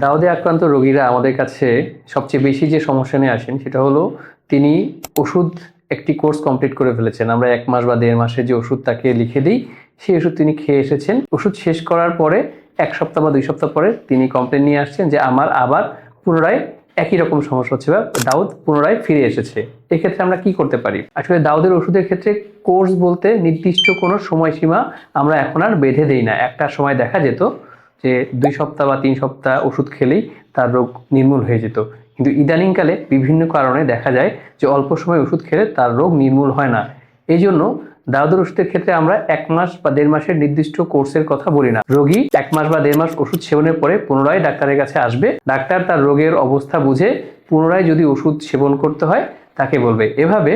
দাউদে আক্রান্ত রোগীরা আমাদের কাছে সবচেয়ে বেশি যে সমস্যা নিয়ে আসেন সেটা হলো তিনি ওষুধ একটি কোর্স কমপ্লিট করে ফেলেছেন। আমরা 1 মাস বা 1.5 মাসের যে ওষুধ তাকে লিখে দিই, সেই ওষুধ তিনি খেয়ে এসেছেন। ওষুধ শেষ করার পরে 1 সপ্তাহ বা 2 সপ্তাহ পরে তিনি কমপ্লেন নিয়ে আসছেন যে আমার আবার পুনরায় একই রকম সমস্যা হচ্ছে বা দাউদ পুনরায় ফিরে এসেছে। এক্ষেত্রে আমরা কি করতে পারি? আসলে দাউদের ওষুধের ক্ষেত্রে কোর্স বলতে নির্দিষ্ট কোনো সময়সীমা আমরা এখন আর বেঁধে দেই না। একটা সময় দেখা যেত যে 2 সপ্তাহ বা 3 সপ্তাহ ওষুধ খেলেই তার রোগ নির্মূল হয়ে যেত। কিন্তু ইদানিংকালে বিভিন্ন কারণে দেখা যায় যে অল্প সময় ওষুধ খেলে তার রোগ নির্মূল হয় না। এই জন্য দাউদের ওষুধের ক্ষেত্রে আমরা 1 মাস বা 1.5 মাসের নির্দিষ্ট কোর্সের কথা বলি না। রোগী 1 মাস বা 1.5 মাস ওষুধ সেবনের পরে পুনরায় ডাক্তারের কাছে আসবে। ডাক্তার তার রোগের অবস্থা বুঝে পুনরায় যদি ওষুধ সেবন করতে হয় তাকে বলবে। এভাবে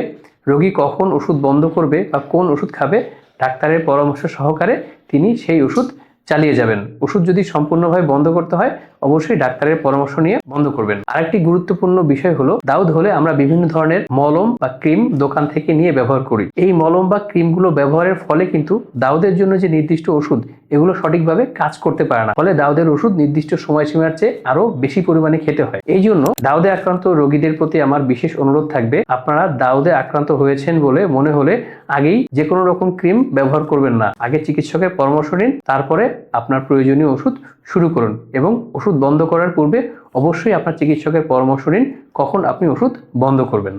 রোগী কখন ওষুধ বন্ধ করবে বা কোন ওষুধ খাবে ডাক্তারের পরামর্শ সহকারে তিনি সেই ওষুধ চালিয়ে যাবেন। ওষুধ যদি সম্পূর্ণভাবে বন্ধ করতে হয় অবশ্যই ডাক্তারের পরামর্শ নিয়ে বন্ধ করবেন। আরেকটি গুরুত্বপূর্ণ বিষয় হলো দাউদ হলে আমরা বিভিন্ন ধরনের মলম বা ক্রিম দোকান থেকে নিয়ে ব্যবহার করি। এই মলম বা ক্রিমগুলো ব্যবহারের ফলে কিন্তু দাউদের জন্য যে নির্দিষ্ট ওষুধ এগুলো সঠিকভাবে কাজ করতে পারে না, ফলে দাউদের ওষুধ নির্দিষ্ট সময়সীমার চেয়ে আরো বেশি পরিমাণে খেতে হয়। এই জন্য দাউদে আক্রান্ত রোগীদের প্রতি আমার বিশেষ অনুরোধ থাকবে, আপনারা দাউদে আক্রান্ত হয়েছেন বলে মনে হলে আগেই যে কোনো রকম ক্রিম ব্যবহার করবেন না। আগে চিকিৎসকের পরামর্শ নিন, তারপরে আপনার প্রয়োজনীয় ওষুধ শুরু করুন এবং ওষুধ বন্ধ করার পূর্বে অবশ্যই আপনার চিকিৎসকের পরামর্শ নিন কখন আপনি ওষুধ বন্ধ করবেন।